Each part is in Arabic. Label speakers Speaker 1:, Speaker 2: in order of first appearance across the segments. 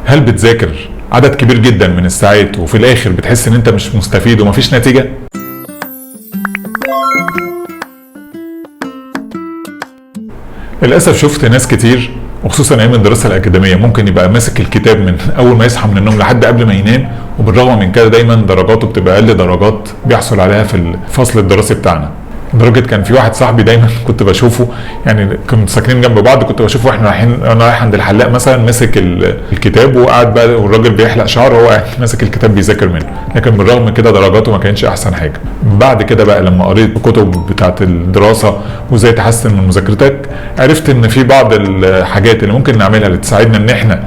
Speaker 1: هل بتذاكر عدد كبير جدا من الساعات وفي الاخر بتحس ان انت مش مستفيد ومفيش نتيجة؟ للأسف شفت ناس كتير وخصوصا ايام الدراسة الأكاديمية ممكن يبقى ماسك الكتاب من أول ما يصحى من النوم لحد قبل ما ينام، وبالرغم من كده دايما درجاته بتبقى أقل درجات بيحصل عليها في الفصل الدراسي بتاعنا. لدرجه كان في واحد صاحبي دايما كنت بشوفه، يعني كنا ساكنين جنب بعض، كنت بشوفه واحنا رايحين، انا رايح عند الحلاق مثلا ماسك الكتاب وقاعد بقى والراجل بيحلق شعره وهو قاعد ماسك الكتاب بيذاكر منه، لكن بالرغم من كده درجاته ما كانتش احسن حاجه. بعد كده بقى لما قريت الكتب بتاعه الدراسه وازاي تحسن من مذاكرتك، عرفت ان في بعض الحاجات اللي ممكن نعملها اللي تساعدنا ان احنا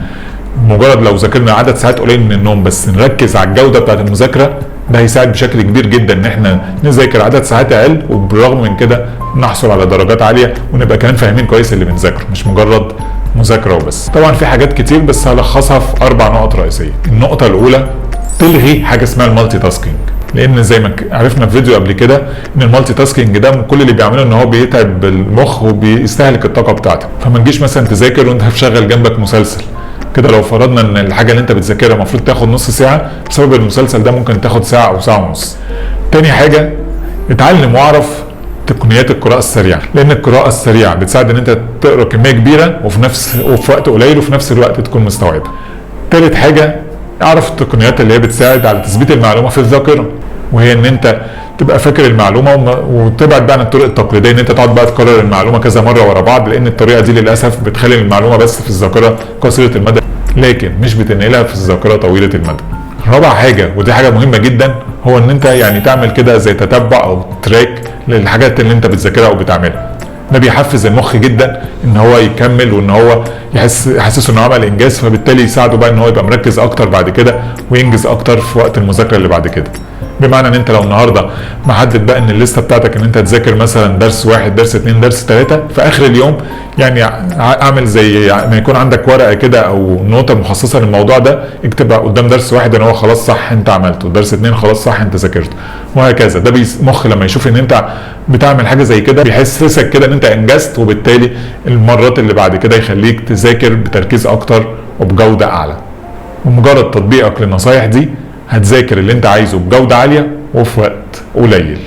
Speaker 1: مجرد لو ذاكرنا عدد ساعات قليل من النوم بس نركز على الجوده بتاعه المذاكره، ده هيساعد بشكل كبير جدا ان احنا نذاكر عدد ساعات اقل وبالرغم من كده نحصل على درجات عاليه ونبقى كمان فاهمين كويس اللي بنذاكره، مش مجرد مذاكره وبس. طبعا في حاجات كتير بس هلخصها في 4 نقط رئيسيه. النقطه الاولى، تلغي حاجه اسمها المالتي تاسكينج، لان زي ما عرفنا في فيديو قبل كده ان المالتي تاسكينج ده كل اللي بيعمله ان هو بيتعب المخ وبيستهلك الطاقه بتاعتك. فما تجيش مثلا تذاكر وانت مشغل جنبك مسلسل كده، لو فرضنا ان الحاجه اللي انت بتذاكرها المفروض تاخد نص ساعه، بسبب المسلسل ده ممكن تاخد ساعه او ساعه ونص. تاني حاجه، اتعلم واعرف تقنيات القراءه السريعه، لان القراءه السريعه بتساعد ان انت تقرا كميه كبيره وفي وقت قليل وفي نفس الوقت تكون مستوعبها. تالت حاجه، اعرف التقنيات اللي هي بتساعد على تثبيت المعلومه في الذاكره، وهي ان انت تبقى فاكر المعلومه وتبعد بقى عن الطرق التقليديه ان انت تقعد بقى تكرر المعلومه كذا مره ورا بعض، لان الطريقه دي للاسف بتخلي المعلومه بس في الذاكره قصيره المدى لكن مش بتنقلها في الذاكره طويله المدى. رابع حاجه ودي حاجه مهمه جدا، هو ان انت يعني تعمل كده زي تتبع او تراك للحاجات اللي انت بتذاكرها او بتعملها. ده بيحفز المخ جدا ان هو يكمل وان هو يحسسه انه عمل انجاز، فبالتالي يساعده بقى ان هو يبقى مركز اكتر بعد كده وينجز اكتر في وقت المذاكره اللي بعد كده. بمعنى ان انت لو النهارده محدد بقى ان الليسته بتاعتك ان انت تذاكر مثلا درس 1 درس 2 درس 3، في اخر اليوم يعني اعمل زي ما يكون عندك ورقه كده او نوته مخصصه للموضوع ده، اكتب قدام درس 1 ان هو خلاص صح انت عملته، درس 2 خلاص صح انت ذاكرته، وهكذا. ده المخ لما يشوف ان انت بتعمل حاجه زي كده بيحسسك كده ان انت انجزت، وبالتالي المرات اللي بعد كده يخليك تذاكر بتركيز اكتر وبجوده اعلى. ومجرد تطبيقك للنصايح دي هتذاكر اللي انت عايزه بجوده عاليه وفي وقت قليل.